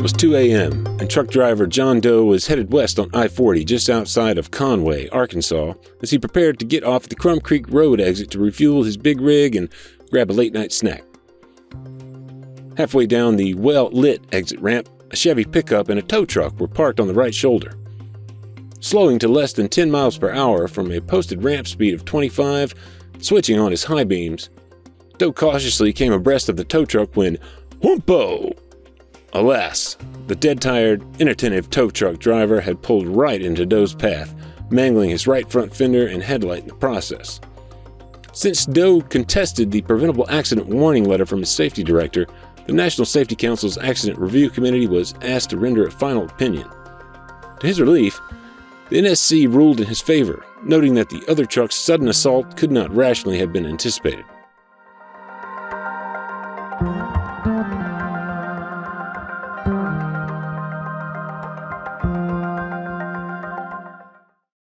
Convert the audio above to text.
was 2 a.m., and truck driver John Doe was headed west on I-40 just outside of Conway, Arkansas, as he prepared to get off the Crum Creek Road exit to refuel his big rig and grab a late-night snack. Halfway down the well-lit exit ramp, a Chevy pickup and a tow truck were parked on the right shoulder. Slowing to less than 10 miles per hour from a posted ramp speed of 25, switching on his high beams, Doe cautiously came abreast of the tow truck when, whoompo! Alas, the dead-tired, inattentive tow truck driver had pulled right into Doe's path, mangling his right front fender and headlight in the process. Since Doe contested the preventable accident warning letter from his safety director, the National Safety Council's Accident Review Committee was asked to render a final opinion. To his relief, the NSC ruled in his favor, noting that the other truck's sudden assault could not rationally have been anticipated.